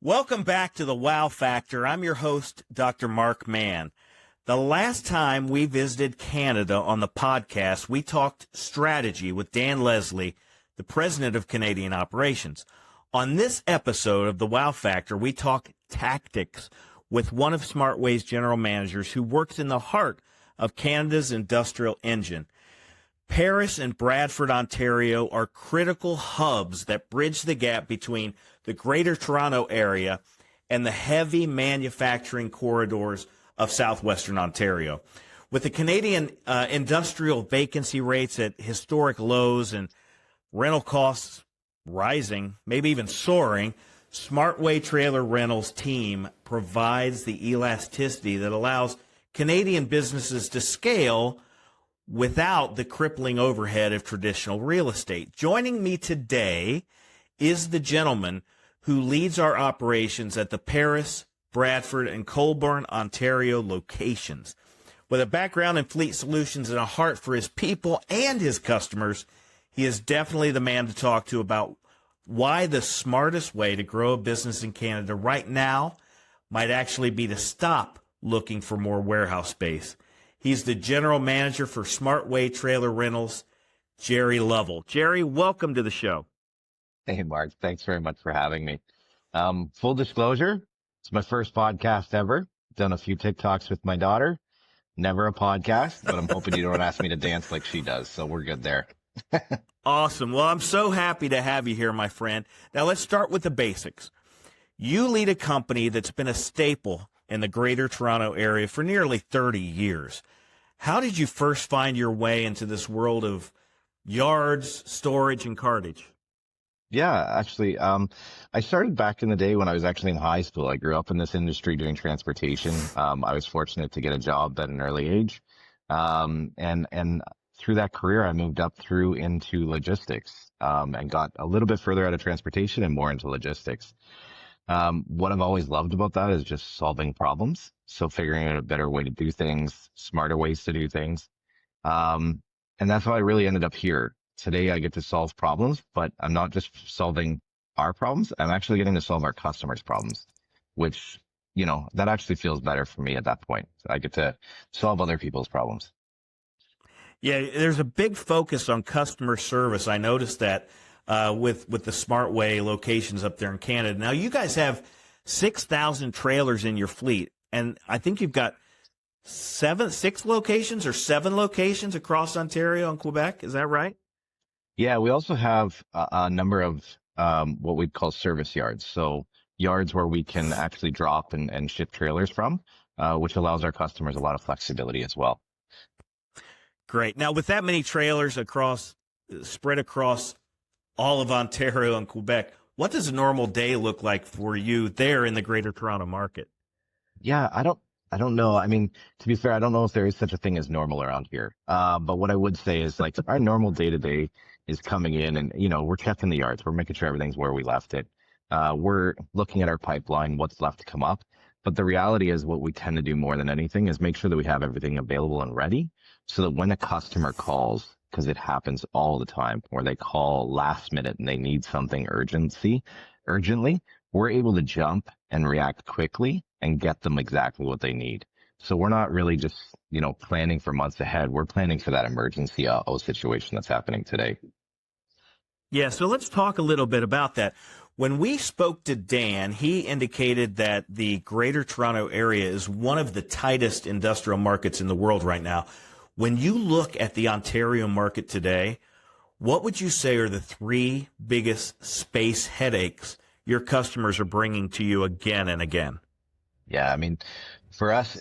Welcome back to the Wow Factor. I'm your host, Dr. Mark Mann. The last time we visited Canada on the podcast, we talked strategy with Dan Leslie, the president of Canadian Operations. On this episode of the Wow Factor, we talk tactics with one of Smartway's general managers who works in the heart of Canada's industrial engine. Paris and Bradford, Ontario are critical hubs that bridge the gap between the Greater Toronto Area and the heavy manufacturing corridors of southwestern Ontario. With the Canadian industrial vacancy rates at historic lows and rental costs rising, maybe even soaring, Smartway Trailer Rentals team provides the elasticity that allows Canadian businesses to scale without the crippling overhead of traditional real estate. Joining me today is the gentleman who leads our operations at the Paris, Bradford, and Colborne, Ontario locations. With a background in fleet solutions and a heart for his people and his customers, he is definitely the man to talk to about why the smartest way to grow a business in Canada right now might actually be to stop looking for more warehouse space. He's the general manager for Smartway Trailer Rentals, Gerry Lovell. Gerry, welcome to the show. Hey, Mark. Thanks very much for having me. Full disclosure, it's my first podcast ever. Done a few TikToks with my daughter. Never a podcast, but I'm hoping you don't ask me to dance like she does, so we're good there. Awesome. Well, I'm so happy to have you here, my friend. Now, let's start with the basics. You lead a company that's been a staple in the Greater Toronto Area for nearly 30 years. How did you first find your way into this world of yards, storage, and cartage? Yeah, actually, I started back in the day when I was actually in high school. I grew up in this industry doing transportation. I was fortunate to get a job at an early age. And through that career, I moved up through into logistics, and got a little bit further out of transportation and more into logistics. What I've always loved about that is just solving problems. So figuring out a better way to do things, smarter ways to do things. And that's how I really ended up here. Today I get to solve problems, but I'm not just solving our problems. I'm actually getting to solve our customers' problems, which, that actually feels better for me at that point. I get to solve other people's problems. Yeah, there's a big focus on customer service. I noticed that with the Smartway locations up there in Canada. Now, you guys have 6,000 trailers in your fleet, and I think you've got six locations or seven locations across Ontario and Quebec. Is that right? Yeah, we also have a number of what we'd call service yards. So yards where we can actually drop and ship trailers from, which allows our customers a lot of flexibility as well. Great. Now, with that many trailers spread across all of Ontario and Quebec, what does a normal day look like for you there in the Greater Toronto market? Yeah, I don't know. I mean, to be fair, I don't know if there is such a thing as normal around here. But what I would say is like our normal day to day is coming in and, we're checking the yards. We're making sure everything's where we left it. We're looking at our pipeline, what's left to come up. But the reality is what we tend to do more than anything is make sure that we have everything available and ready so that when a customer calls, because it happens all the time, or they call last minute and they need something urgently, we're able to jump and react quickly and get them exactly what they need. So we're not really just, planning for months ahead. We're planning for that emergency situation that's happening today. Yeah, so let's talk a little bit about that. When we spoke to Dan, he indicated that the Greater Toronto Area is one of the tightest industrial markets in the world right now. When you look at the Ontario market today, what would you say are the three biggest space headaches your customers are bringing to you again and again? Yeah, I mean, for us,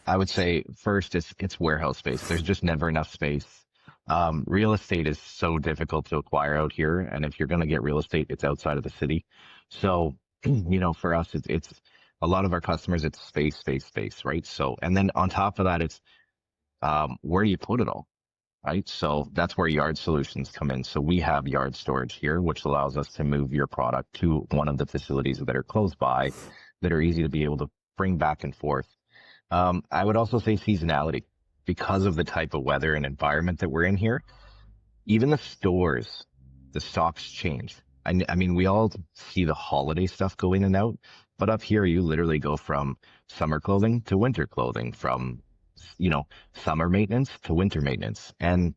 I would say first it's warehouse space. There's just never enough space. Real estate is so difficult to acquire out here, and if you're going to get real estate, it's outside of the city. So, for us, it's a lot of our customers, it's space, right? So, and then on top of that, it's where do you put it all, right? So that's where yard solutions come in. So we have yard storage here, which allows us to move your product to one of the facilities that are close by, that are easy to be able to bring back and forth. I would also say seasonality. Because of the type of weather and environment that we're in here, even the stores, the stocks change. I mean, we all see the holiday stuff go in and out, but up here you literally go from summer clothing to winter clothing, from, you know, summer maintenance to winter maintenance. And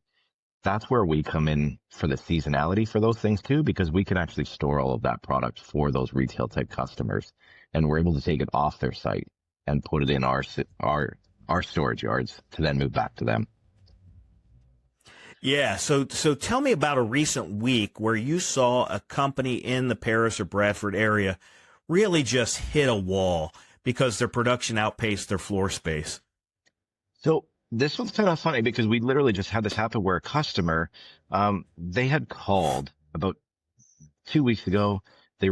that's where we come in for the seasonality for those things too, because we can actually store all of that product for those retail type customers, and we're able to take it off their site and put it in our storage yards to then move back to them. Yeah. So tell me about a recent week where you saw a company in the Paris or Bradford area really just hit a wall because their production outpaced their floor space. So this one's kind of funny because we literally just had this happen where a customer, they had called about 2 weeks ago. They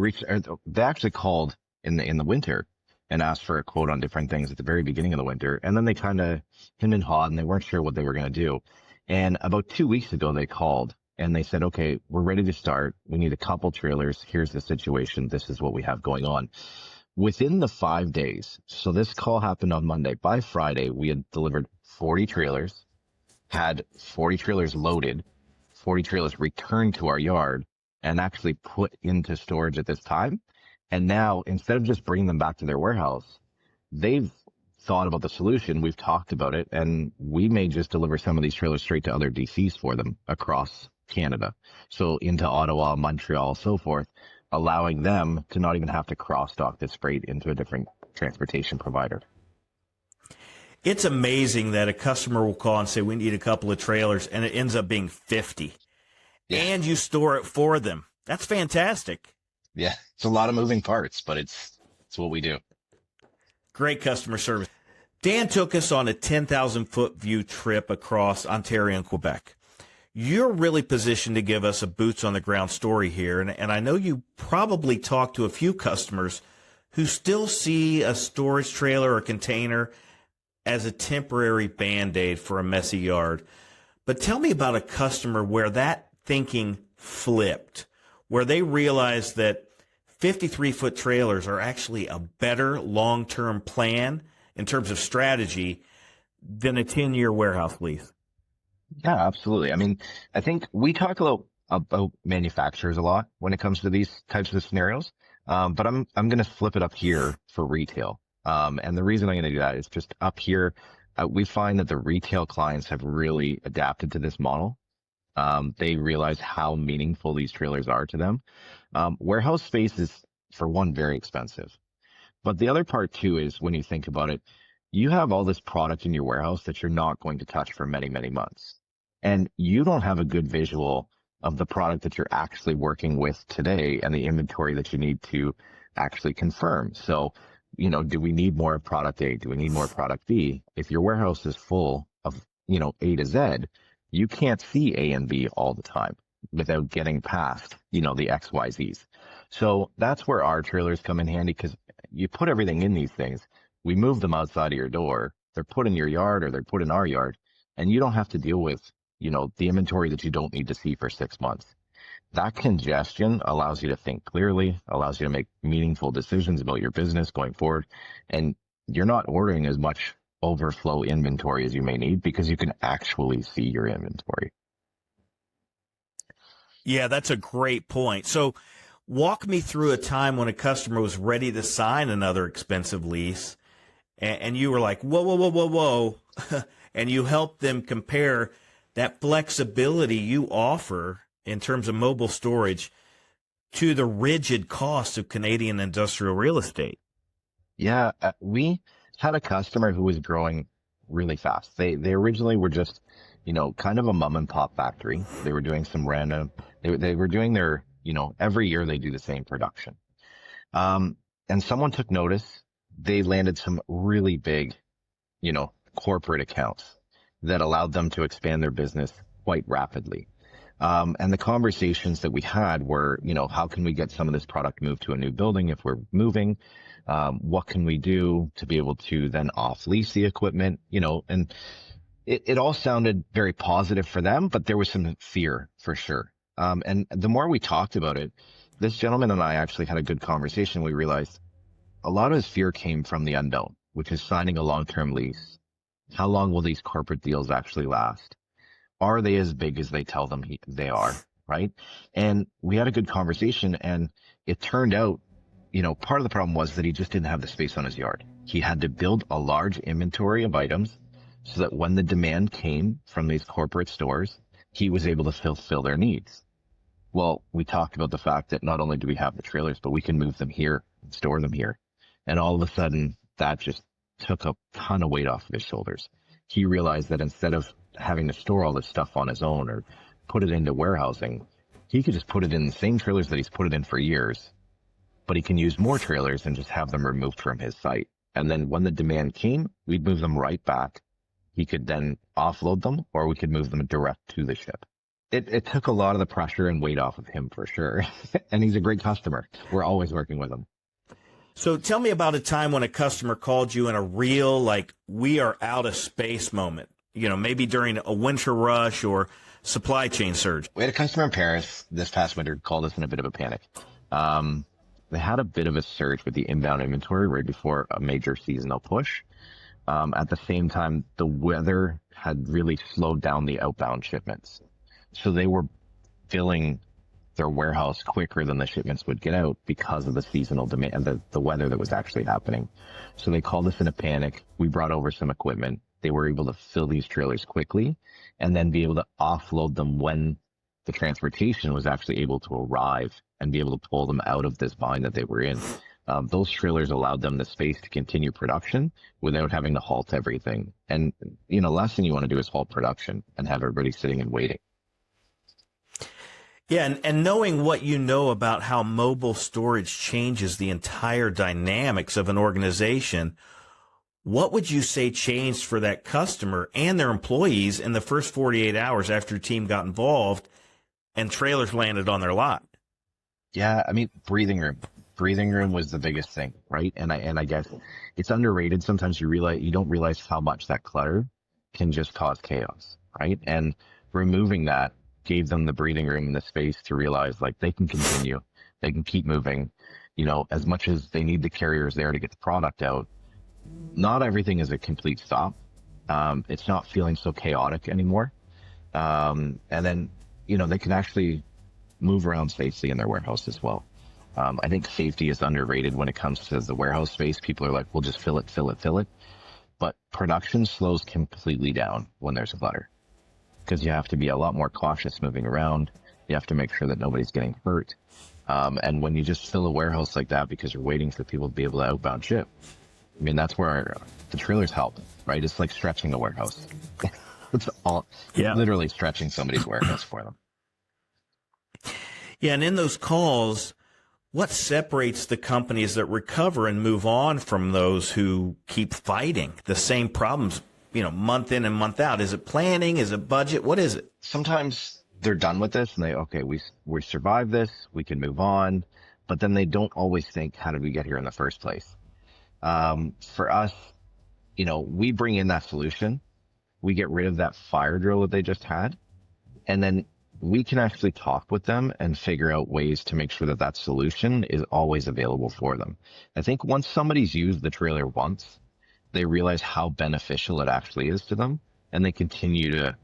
actually called in the winter and asked for a quote on different things at the very beginning of the winter. And then they kind of hemmed and hawed and they weren't sure what they were going to do. And about 2 weeks ago, they called and they said, okay, we're ready to start. We need a couple trailers. Here's the situation. This is what we have going on. Within the 5 days, so this call happened on Monday. By Friday, we had delivered 40 trailers, had 40 trailers loaded, 40 trailers returned to our yard and actually put into storage at this time. And now, instead of just bringing them back to their warehouse, they've thought about the solution. We've talked about it, and we may just deliver some of these trailers straight to other DCs for them across Canada. So into Ottawa, Montreal, so forth, allowing them to not even have to cross-dock this freight into a different transportation provider. It's amazing that a customer will call and say, we need a couple of trailers, and it ends up being 50. Yeah. And you store it for them. That's fantastic. Yeah, it's a lot of moving parts, but it's what we do. Great customer service. Dan took us on a 10,000-foot view trip across Ontario and Quebec. You're really positioned to give us a boots-on-the-ground story here, and I know you probably talked to a few customers who still see a storage trailer or container as a temporary Band-Aid for a messy yard. But tell me about a customer where that thinking flipped, where they realized that 53-foot trailers are actually a better long-term plan in terms of strategy than a 10-year warehouse lease. Yeah, absolutely. I mean, I think we talk about manufacturers a lot when it comes to these types of scenarios. But I'm going to flip it up here for retail. And the reason I'm going to do that is just up here, we find that the retail clients have really adapted to this model. They realize how meaningful these trailers are to them. Warehouse space is, for one, very expensive. But the other part too is, when you think about it, you have all this product in your warehouse that you're not going to touch for many, many months. And you don't have a good visual of the product that you're actually working with today and the inventory that you need to actually confirm. So, you know, do we need more product A? Do we need more product B? If your warehouse is full of, you know, A to Z, you can't see A and B all the time without getting past, you know, the X, Y, Zs. So that's where our trailers come in handy, because you put everything in these things. We move them outside of your door. They're put in your yard or they're put in our yard, and you don't have to deal with, you know, the inventory that you don't need to see for 6 months. That congestion allows you to think clearly, allows you to make meaningful decisions about your business going forward. And you're not ordering as much overflow inventory as you may need because you can actually see your inventory. Yeah, that's a great point. So walk me through a time when a customer was ready to sign another expensive lease and you were like, whoa, whoa, whoa, whoa, whoa. And you helped them compare that flexibility you offer in terms of mobile storage to the rigid cost of Canadian industrial real estate. Yeah, we had a customer who was growing really fast. They originally were just, you know, kind of a mom and pop factory. They were doing some random, they were doing their, you know, every year they do the same production. And someone took notice. They landed some really big, you know, corporate accounts that allowed them to expand their business quite rapidly. And the conversations that we had were, you know, how can we get some of this product moved to a new building if we're moving? What can we do to be able to then off lease the equipment, you know, and it all sounded very positive for them, but there was some fear for sure. And the more we talked about it, this gentleman and I actually had a good conversation. We realized a lot of his fear came from the unknown, which is signing a long-term lease. How long will these corporate deals actually last? Are they as big as they tell them they are? right? And we had a good conversation, and it turned out, part of the problem was that he just didn't have the space on his yard. He had to build a large inventory of items so that when the demand came from these corporate stores, he was able to fulfill their needs. Well, we talked about the fact that not only do we have the trailers, but we can move them here and store them here. And all of a sudden, that just took a ton of weight off of his shoulders. He realized that instead of having to store all this stuff on his own or put it into warehousing, he could just put it in the same trailers that he's put it in for years, but he can use more trailers and just have them removed from his site. And then when the demand came, we'd move them right back. He could then offload them, or we could move them direct to the ship. It took a lot of the pressure and weight off of him for sure. And he's a great customer. We're always working with him. So tell me about a time when a customer called you in a real, like, we are out of space moment, maybe during a winter rush or supply chain surge. We had a customer in Paris this past winter called us in a bit of a panic. They had a bit of a surge with the inbound inventory right before a major seasonal push. At the same time, the weather had really slowed down the outbound shipments. So they were filling their warehouse quicker than the shipments would get out because of the seasonal demand, the weather that was actually happening. So they called us in a panic. We brought over some equipment. They were able to fill these trailers quickly and then be able to offload them when the transportation was actually able to arrive and be able to pull them out of this bind that they were in. Those trailers allowed them the space to continue production without having to halt everything. And, last thing you want to do is halt production and have everybody sitting and waiting. Yeah, and knowing what you know about how mobile storage changes the entire dynamics of an organization, what would you say changed for that customer and their employees in the first 48 hours after your team got involved and trailers landed on their lot? Yeah, I mean, breathing room. Breathing room was the biggest thing, right? And I guess it's underrated. Sometimes you don't realize how much that clutter can just cause chaos, right? And removing that gave them the breathing room and the space to realize, like, they can continue, they can keep moving, as much as they need the carriers there to get the product out. Not everything is a complete stop. It's not feeling so chaotic anymore. And then, they can actually move around safely in their warehouse as well. I think safety is underrated when it comes to the warehouse space. People are like, we'll just fill it. But production slows completely down when there's clutter, because you have to be a lot more cautious moving around. You have to make sure that nobody's getting hurt. And when you just fill a warehouse like that because you're waiting for people to be able to outbound ship, I mean, that's where the trailers help, right? It's like stretching a warehouse. It's literally stretching somebody's warehouse for them. Yeah, and in those calls, what separates the companies that recover and move on from those who keep fighting the same problems, month in and month out? Is it planning? Is it budget? What is it? Sometimes they're done with this and we survived this, we can move on, but then they don't always think, how did we get here in the first place? For us, we bring in that solution, we get rid of that fire drill that they just had, and then we can actually talk with them and figure out ways to make sure that that solution is always available for them. I think once somebody's used the trailer once, they realize how beneficial it actually is to them, and they continue to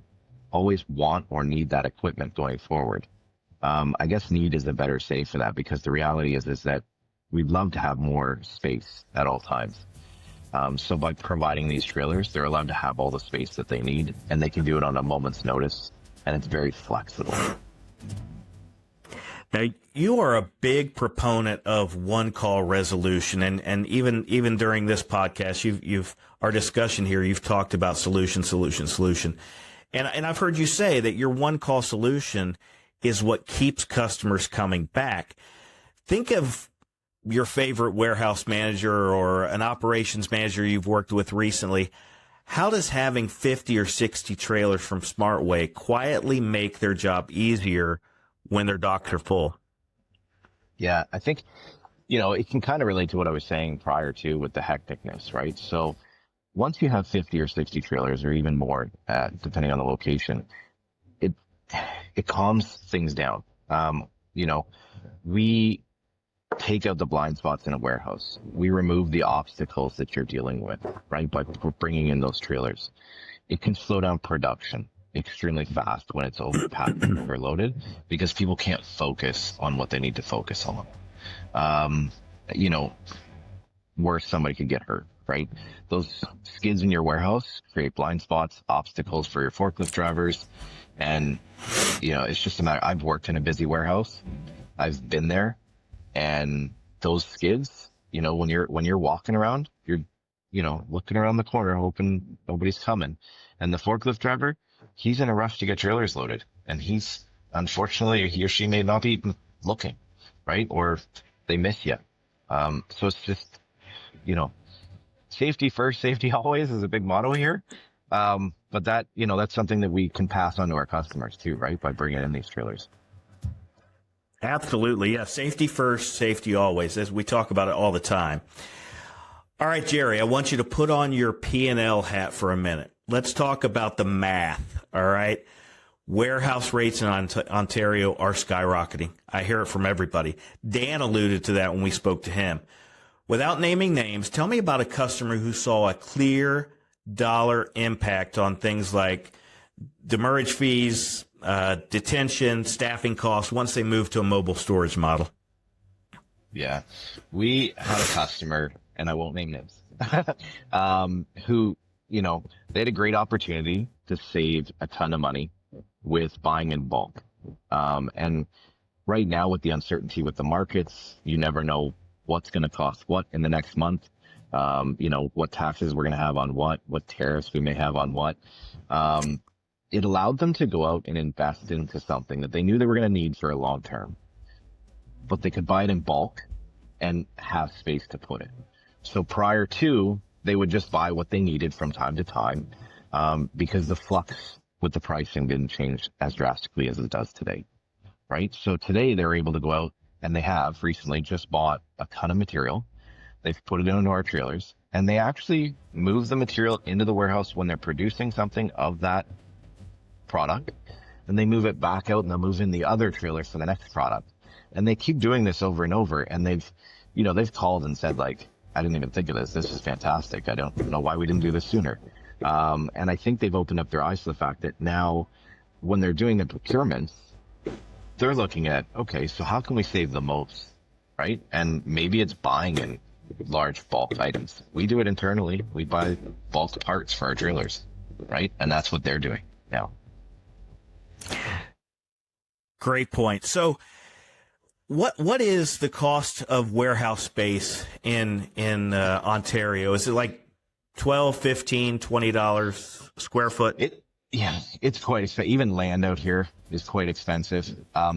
always want or need that equipment going forward. I guess need is a better say for that, because the reality is that we'd love to have more space at all times. So by providing these trailers, they're allowed to have all the space that they need, and they can do it on a moment's notice, and it's very flexible. Now, you are a big proponent of one-call resolution, and even during this podcast, you've our discussion here, you've talked about solution. And I've heard you say that your one-call solution is what keeps customers coming back. Think of your favorite warehouse manager or an operations manager you've worked with recently. How does having 50 or 60 trailers from Smartway quietly make their job easier when their docks are full? Yeah, I think, it can kind of relate to what I was saying prior to with the hecticness, right? So once you have 50 or 60 trailers or even more, depending on the location, it calms things down. We take out the blind spots in a warehouse. We remove the obstacles that you're dealing with, right? By bringing in those trailers. It can slow down production. extremely fast when it's overpacked and overloaded because people can't focus on what they need to focus on. Um, you know, where somebody could get hurt, right? Those skids in your warehouse create blind spots, obstacles for your forklift drivers. And, it's just a matter. I've worked in a busy warehouse. I've been there, and those skids, when you're walking around, you're, looking around the corner, hoping nobody's coming. And the forklift driver, he's in a rush to get trailers loaded. And unfortunately, he or she may not be looking, right? Or they miss you. So it's just, safety first, safety always is a big motto here. But that's something that we can pass on to our customers too, right? By bringing in these trailers. Absolutely. Yeah. Safety first, safety always, as we talk about it all the time. All right, Gerry, I want you to put on your P&L hat for a minute. Let's talk about the math. All right. Warehouse rates in Ontario are skyrocketing. I hear it from everybody. Dan alluded to that when we spoke to him. Without naming names, tell me about a customer who saw a clear dollar impact on things like demurrage fees, detention, staffing costs once they moved to a mobile storage model. Yeah. We had a customer, and I won't name names, who, they had a great opportunity to save a ton of money with buying in bulk. And right now with the uncertainty with the markets, you never know what's going to cost what in the next month. What taxes we're going to have on what tariffs we may have on what. It allowed them to go out and invest into something that they knew they were going to need for a long term, but they could buy it in bulk and have space to put it. So prior to, they would just buy what they needed from time to time, because the flux with the pricing didn't change as drastically as it does today, right? So today they're able to go out, and they have recently just bought a ton of material. They've put it into our trailers, and they actually move the material into the warehouse when they're producing something of that product. Then they move it back out, and they'll move in the other trailers for the next product. And they keep doing this over and over. And they've called and said, like, I didn't even think of this. This is fantastic. I don't know why we didn't do this sooner. And I think they've opened up their eyes to the fact that now when they're doing the procurements, they're looking at, okay, so how can we save the most, right? And maybe it's buying in large bulk items. We do it internally. We buy bulk parts for our trailers, right? And that's what they're doing now. Great point. So what is the cost of warehouse space in Ontario? Is it like $12, $15, $20 square foot? It's quite expensive. Even land out here is quite expensive.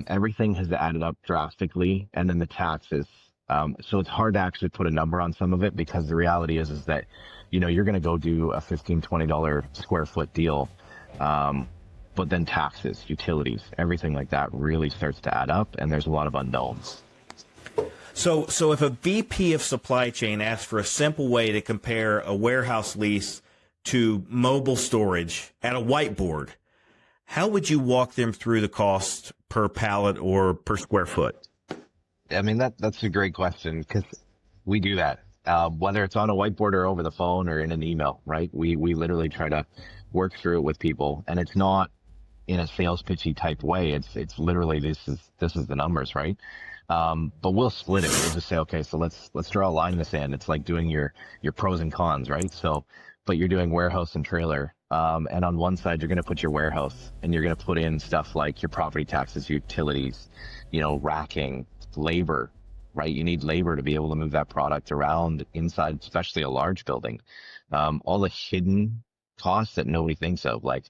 Everything has added up drastically, and then the taxes. So it's hard to actually put a number on some of it, because the reality is that, you're going to go do a $15, $20 square foot deal. But then taxes, utilities, everything like that really starts to add up, and there's a lot of unknowns. So if a VP of supply chain asks for a simple way to compare a warehouse lease to mobile storage at a whiteboard, how would you walk them through the cost per pallet or per square foot? I mean, that's a great question, because we do that, whether it's on a whiteboard or over the phone or in an email, right? We literally try to work through it with people, and it's not in a sales pitchy type way. It's literally, this is the numbers, right? But we'll split it. We'll just say, okay, so let's draw a line in the sand. It's like doing your pros and cons, right? So, but you're doing warehouse and trailer. And on one side, you're going to put your warehouse, and you're going to put in stuff like your property taxes, utilities, racking, labor, right? You need labor to be able to move that product around inside, especially a large building. All the hidden costs that nobody thinks of, like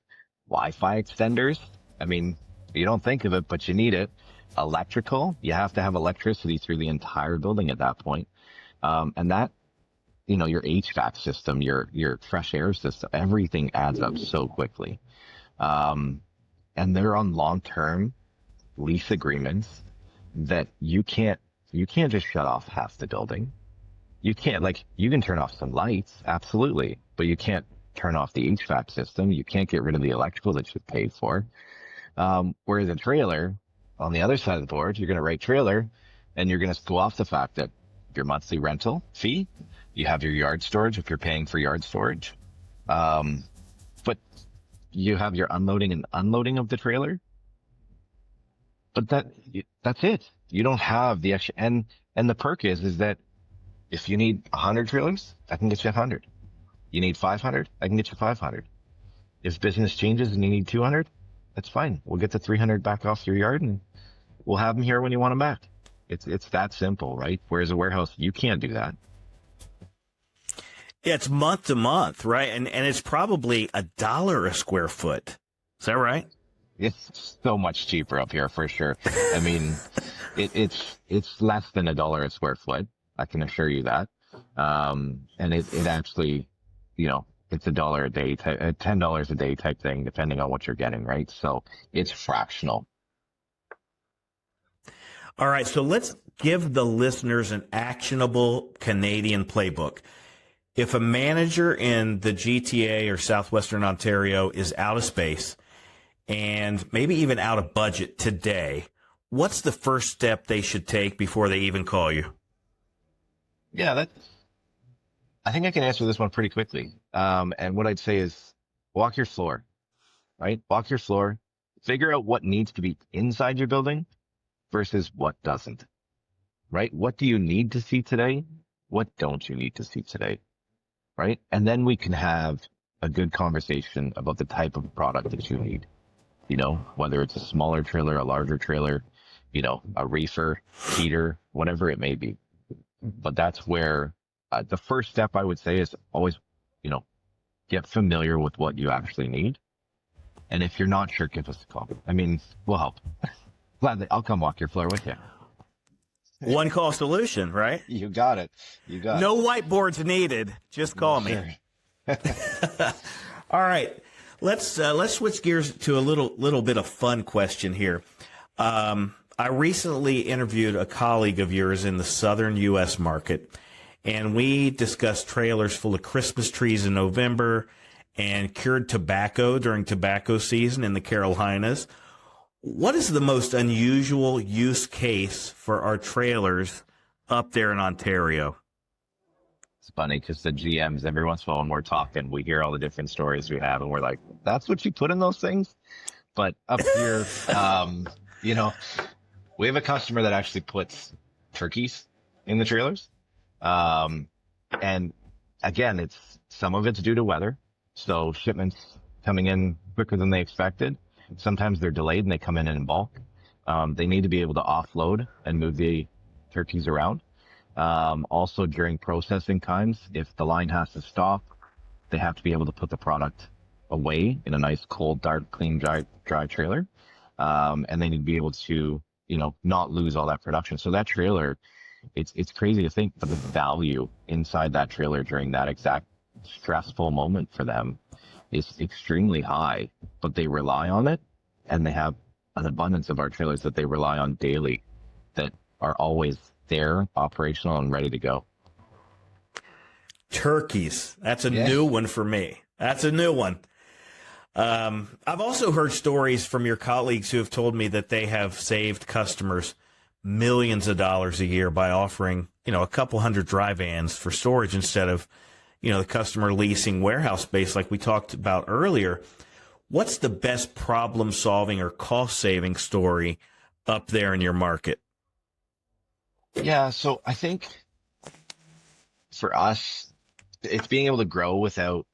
Wi-Fi extenders. I mean, you don't think of it, but you need it. Electrical, you have to have electricity through the entire building at that point. And that, your HVAC system, your fresh air system, everything adds up so quickly. And they're on long-term lease agreements that you can't just shut off half the building. You can't, you can turn off some lights, absolutely, but you can't turn off the HVAC system. You can't get rid of the electrical that you've paid for. Whereas a trailer, on the other side of the board, you're going to write trailer, and you're going to go off the fact that your monthly rental fee, you have your yard storage if you're paying for yard storage. But you have your unloading and unloading of the trailer, but that's it. You don't have the extra, and the perk is that if you need 100 trailers, I can get you 100. You need 500, I can get you 500. If business changes and you need 200, that's fine. We'll get the 300 back off your yard and we'll have them here when you want them back. It's that simple, right? Whereas a warehouse, you can't do that. Yeah, it's month to month, right? And it's probably $1 a square foot. Is that right? It's so much cheaper up here for sure. I mean, it's less than $1 a square foot. I can assure you that. And it actually, it's $1 a day, $10 a day type thing, depending on what you're getting, right? So it's fractional. All right, so let's give the listeners an actionable Canadian playbook. If a manager in the GTA or Southwestern Ontario is out of space and maybe even out of budget today, what's the first step they should take before they even call you? Yeah, I think I can answer this one pretty quickly. And what I'd say is walk your floor, right? Walk your floor, figure out what needs to be inside your building versus what doesn't, right? What do you need to see today? What don't you need to see today, right? And then we can have a good conversation about the type of product that you need, whether it's a smaller trailer, a larger trailer, a reefer, heater, whatever it may be. But that's where the first step I would say is always, get familiar with what you actually need. And if you're not sure, give us a call. I mean, we'll help. Gladly, I'll come walk your floor with you. One call solution, right? You got it. No whiteboards needed. Just call me. Sure. All right. Let's switch gears to a little bit of fun question here. I recently interviewed a colleague of yours in the southern U.S. market, and we discussed trailers full of Christmas trees in November and cured tobacco during tobacco season in the Carolinas. What is the most unusual use case for our trailers up there in Ontario? It's funny because the GMs, every once in a while when we're talking, we hear all the different stories we have, and we're like, that's what you put in those things? But up here, we have a customer that actually puts turkeys in the trailers. And again, some of it's due to weather. So shipments coming in quicker than they expected. Sometimes they're delayed and they come in bulk. They need to be able to offload and move the turkeys around. Also during processing times, if the line has to stop, they have to be able to put the product away in a nice, cold, dark, clean, dry trailer. And they need to be able to, not lose all that production. So that trailer, it's crazy to think, but the value inside that trailer during that exact stressful moment for them is extremely high, but they rely on it, and they have an abundance of our trailers that they rely on daily that are always there, operational, and ready to go. Turkeys. That's a new one for me. That's a new one. I've also heard stories from your colleagues who have told me that they have saved customers millions of dollars a year by offering, a couple hundred dry vans for storage instead of, the customer leasing warehouse space like we talked about earlier. What's the best problem solving or cost saving story up there in your market? Yeah. So I think for us, it's being able to grow without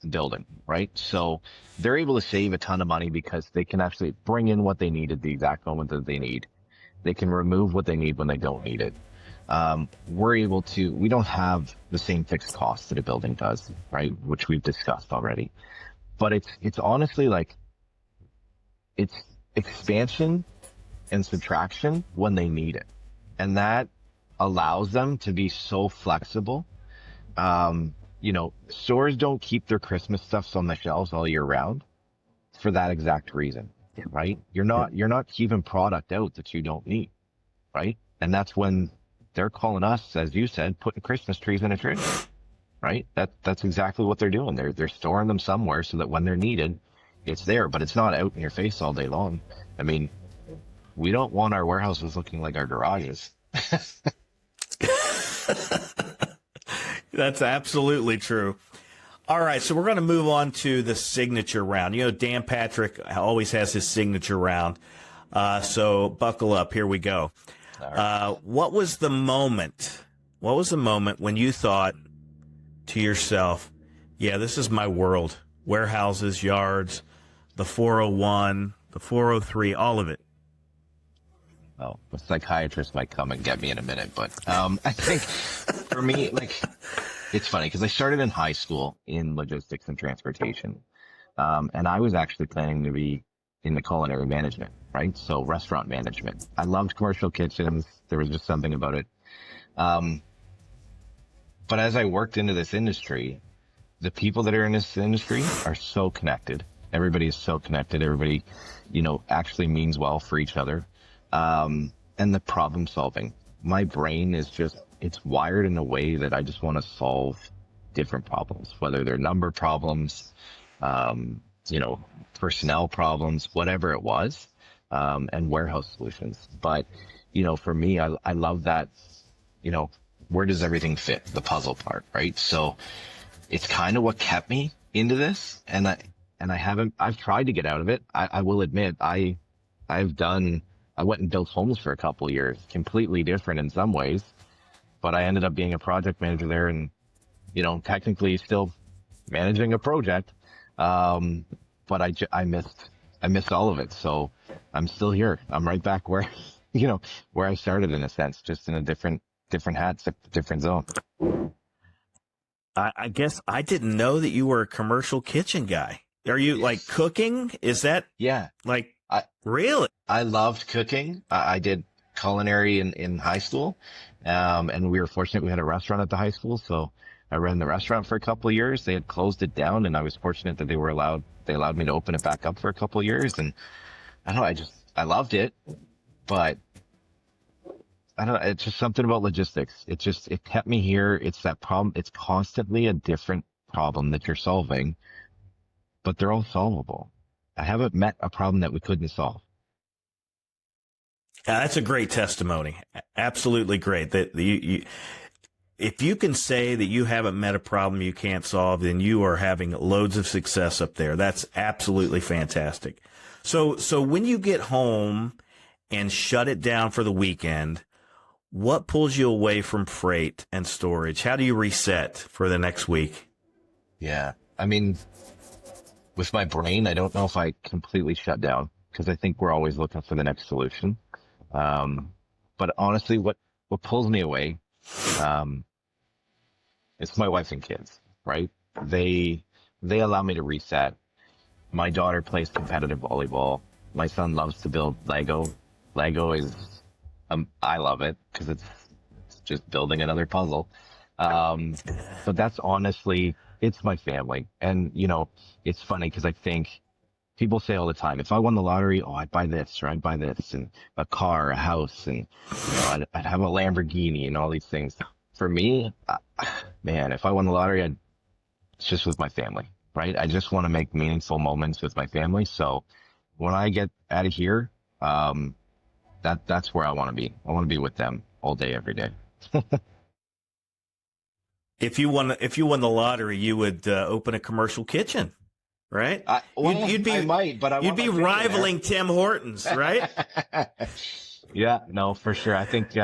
building, right? So they're able to save a ton of money because they can actually bring in what they need at the exact moment that they need. They can remove what they need when they don't need it. We don't have the same fixed costs that a building does, right? Which we've discussed already, but it's honestly like it's expansion and subtraction when they need it. And that allows them to be so flexible. Stores don't keep their Christmas stuffs on the shelves all year round for that exact reason, right? You're not keeping product out that you don't need, right? And that's when they're calling us, as you said, putting Christmas trees in a trailer, right? That's exactly what they're doing. They're storing them somewhere so that when they're needed, it's there, but it's not out in your face all day long. I mean, we don't want our warehouses looking like our garages. That's absolutely true. All right, so we're going to move on to the signature round. You know, Dan Patrick always has his signature round. So buckle up. Here we go. All right. What was the moment? What was the moment when you thought to yourself, yeah, this is my world? Warehouses, yards, the 401, the 403, all of it. Well, a psychiatrist might come and get me in a minute, but I think for me, like, it's funny because I started in high school in logistics and transportation, and I was actually planning to be in the culinary management, right? So restaurant management. I loved commercial kitchens. There was just something about it. But as I worked into this industry, the people that are in this industry are so connected. Everybody is so connected. Everybody, actually means well for each other. And the problem solving. My brain is it's wired in a way that I just want to solve different problems, whether they're number problems, personnel problems, whatever it was, and warehouse solutions. But, for me, I love that, where does everything fit? The puzzle part, right? So it's kind of what kept me into this. And I've tried to get out of it. I will admit, I went and built homes for a couple of years, completely different in some ways, but I ended up being a project manager there and, technically still managing a project. But I missed all of it. So I'm still here. I'm right back where, where I started in a sense, just in a different hat, different zone. I guess I didn't know that you were a commercial kitchen guy. Are you like cooking? Is that like really? I loved cooking. I did culinary in high school, and we were fortunate we had a restaurant at the high school. So I ran the restaurant for a couple of years. They had closed it down, and I was fortunate that they allowed me to open it back up for a couple of years. And I don't know, I loved it, but I don't know. It's just something about logistics. It kept me here. It's that problem. It's constantly a different problem that you're solving, but they're all solvable. I haven't met a problem that we couldn't solve. That's a great testimony. Absolutely great. That if you can say that you haven't met a problem you can't solve, then you are having loads of success up there. That's absolutely fantastic. So when you get home and shut it down for the weekend, what pulls you away from freight and storage? How do you reset for the next week? Yeah. I mean, with my brain, I don't know if I completely shut down because I think we're always looking for the next solution. But honestly, what pulls me away, it's my wife and kids, right? They allow me to reset. My daughter plays competitive volleyball. My son loves to build Lego. Lego is, I love it because it's just building another puzzle. But that's honestly, it's my family. And, it's funny because I think people say all the time, if I won the lottery, I'd buy this or I'd buy this and a car, a house, and I'd have a Lamborghini and all these things. For me, man, if I won the lottery, it's just with my family, right? I just want to make meaningful moments with my family. So when I get out of here, that's where I want to be. I want to be with them all day, every day. If you won the lottery, you would open a commercial kitchen, right? I might, but you'd be rivaling Tim Hortons, right? Yeah, no, for sure. I think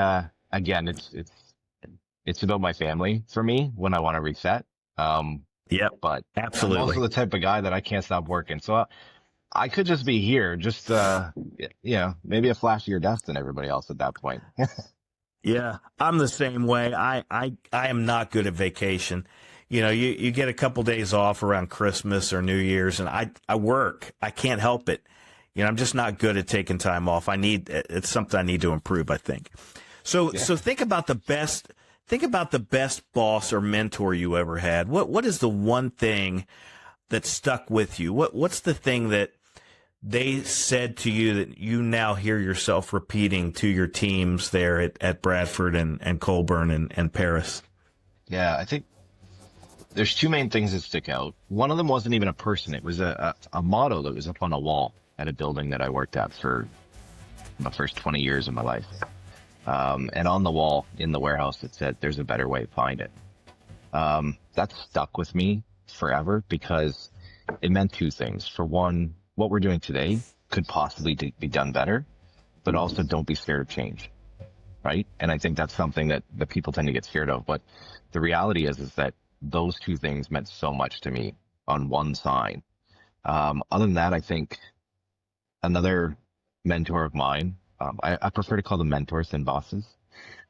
again, it's about my family for me when I want to reset. Yep, but absolutely. I'm also the type of guy that I can't stop working, so I could just be here, just maybe a flashier desk than everybody else at that point. Yeah, I'm the same way. I am not good at vacation. You get a couple days off around Christmas or New Year's, and I work. I can't help it. I'm just not good at taking time off. It's something I need to improve, I think. So think about the best boss or mentor you ever had. What is the one thing that stuck with you? What's the thing that they said to you that you now hear yourself repeating to your teams there at Bradford and Colborne and Paris? Yeah, I think there's two main things that stick out. One of them wasn't even a person. It was a motto that was up on a wall at a building that I worked at for the first 20 years of my life. And on the wall in the warehouse, it said, "There's a better way, find it." That stuck with me forever because it meant two things. For one, what we're doing today could possibly be done better, but also don't be scared of change, right? And I think that's something that the people tend to get scared of. But the reality is that those two things meant so much to me on one side. Other than that, I think another mentor of mine, I prefer to call them mentors than bosses.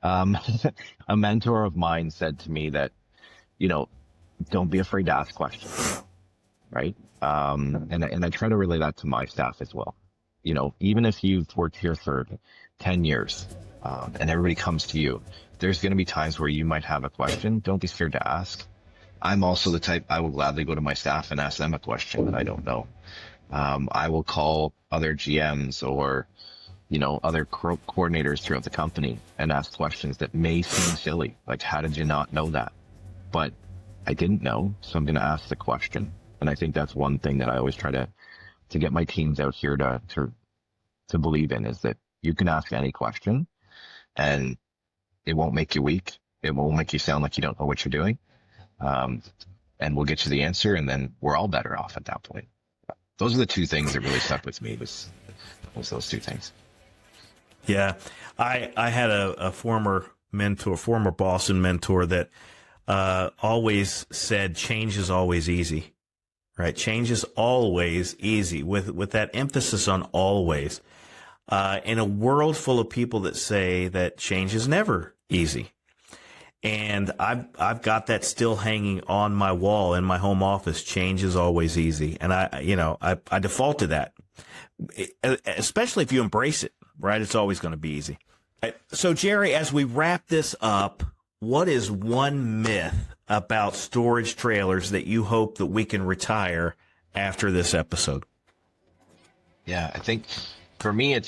A mentor of mine said to me that, don't be afraid to ask questions, right? And I try to relay that to my staff as well. Even if you've worked here for 10 years, and everybody comes to you, there's going to be times where you might have a question. Don't be scared to ask. I'm also the type, I will gladly go to my staff and ask them a question that I don't know. I will call other GMs or, other coordinators throughout the company and ask questions that may seem silly. Like, how did you not know that? But I didn't know, so I'm going to ask the question. And I think that's one thing that I always try to get my teams out here to believe in, is that you can ask any question and it won't make you weak. It won't make you sound like you don't know what you're doing. And we'll get you the answer, and then we're all better off at that point. Those are the two things that really stuck with me, was those two things. Yeah. I had a former boss and mentor that always said change is always easy, right? Change is always easy, with that emphasis on always. In a world full of people that say that change is never easy. And I've got that still hanging on my wall in my home office. Change is always easy. And I default to that, especially if you embrace it, right? It's always going to be easy. So Gerry, as we wrap this up, what is one myth about storage trailers that you hope that we can retire after this episode? Yeah, I think for me,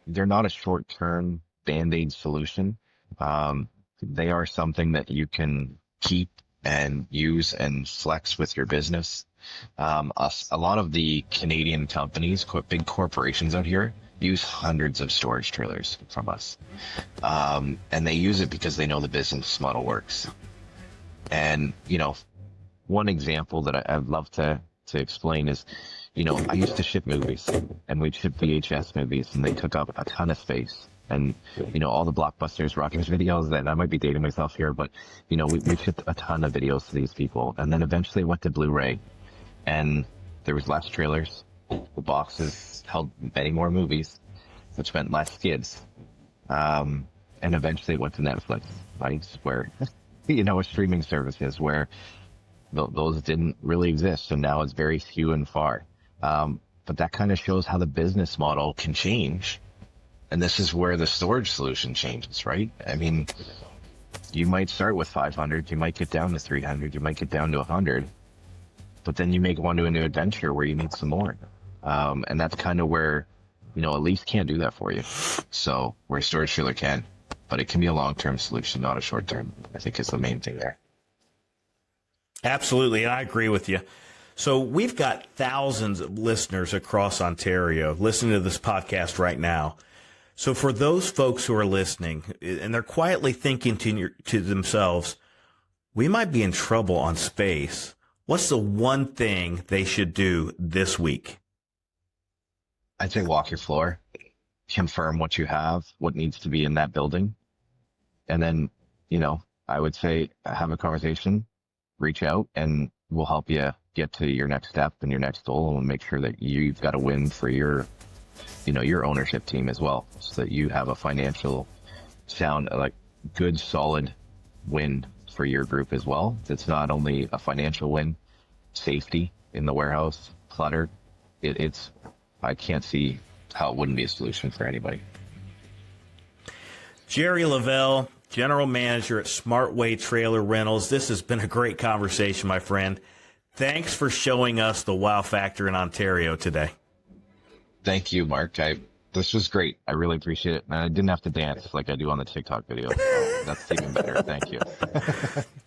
they're not a short-term Band-Aid solution. They are something that you can keep and use and flex with your business. A lot of the Canadian companies, big corporations out here, use hundreds of storage trailers from us. And they use it because they know the business model works. And, one example that I'd love to explain is, I used to ship movies, and we'd ship VHS movies, and they took up a ton of space. And, all the blockbusters, Rogers videos, and I might be dating myself here, but, we shipped a ton of videos to these people. And then eventually it went to Blu-ray, and there was less trailers. The boxes held many more movies, which meant less skids. And eventually it went to Netflix, right? Where, a streaming service is where those didn't really exist. So now it's very few and far. But that kind of shows how the business model can change. And this is where the storage solution changes, right? I mean, you might start with 500, you might get down to 300, you might get down to 100, but then you may go into a new adventure where you need some more. And that's kind of where, a lease can't do that for you. So where a storage trailer can, but it can be a long-term solution, not a short-term, I think is the main thing there. Absolutely. I agree with you. So we've got thousands of listeners across Ontario listening to this podcast right now. So for those folks who are listening, and they're quietly thinking to themselves, we might be in trouble on space, what's the one thing they should do this week? I'd say walk your floor, confirm what you have, what needs to be in that building. And then, I would say have a conversation, reach out, and we'll help you get to your next step and your next goal, and make sure that you've got a win for your ownership team as well, so that you have a financial sound, like good, solid win for your group as well. It's not only a financial win, safety in the warehouse, clutter. I can't see how it wouldn't be a solution for anybody. Gerry Lovell, General Manager at Smartway Trailer Rentals. This has been a great conversation, my friend. Thanks for showing us the wow factor in Ontario today. Thank you, Mark. This was great. I really appreciate it. And I didn't have to dance like I do on the TikTok video. So that's even better. Thank you.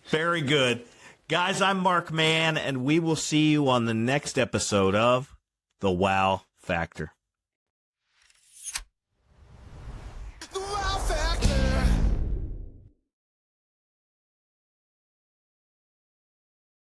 Very good. Guys, I'm Mark Mann, and we will see you on the next episode of The Wow Factor.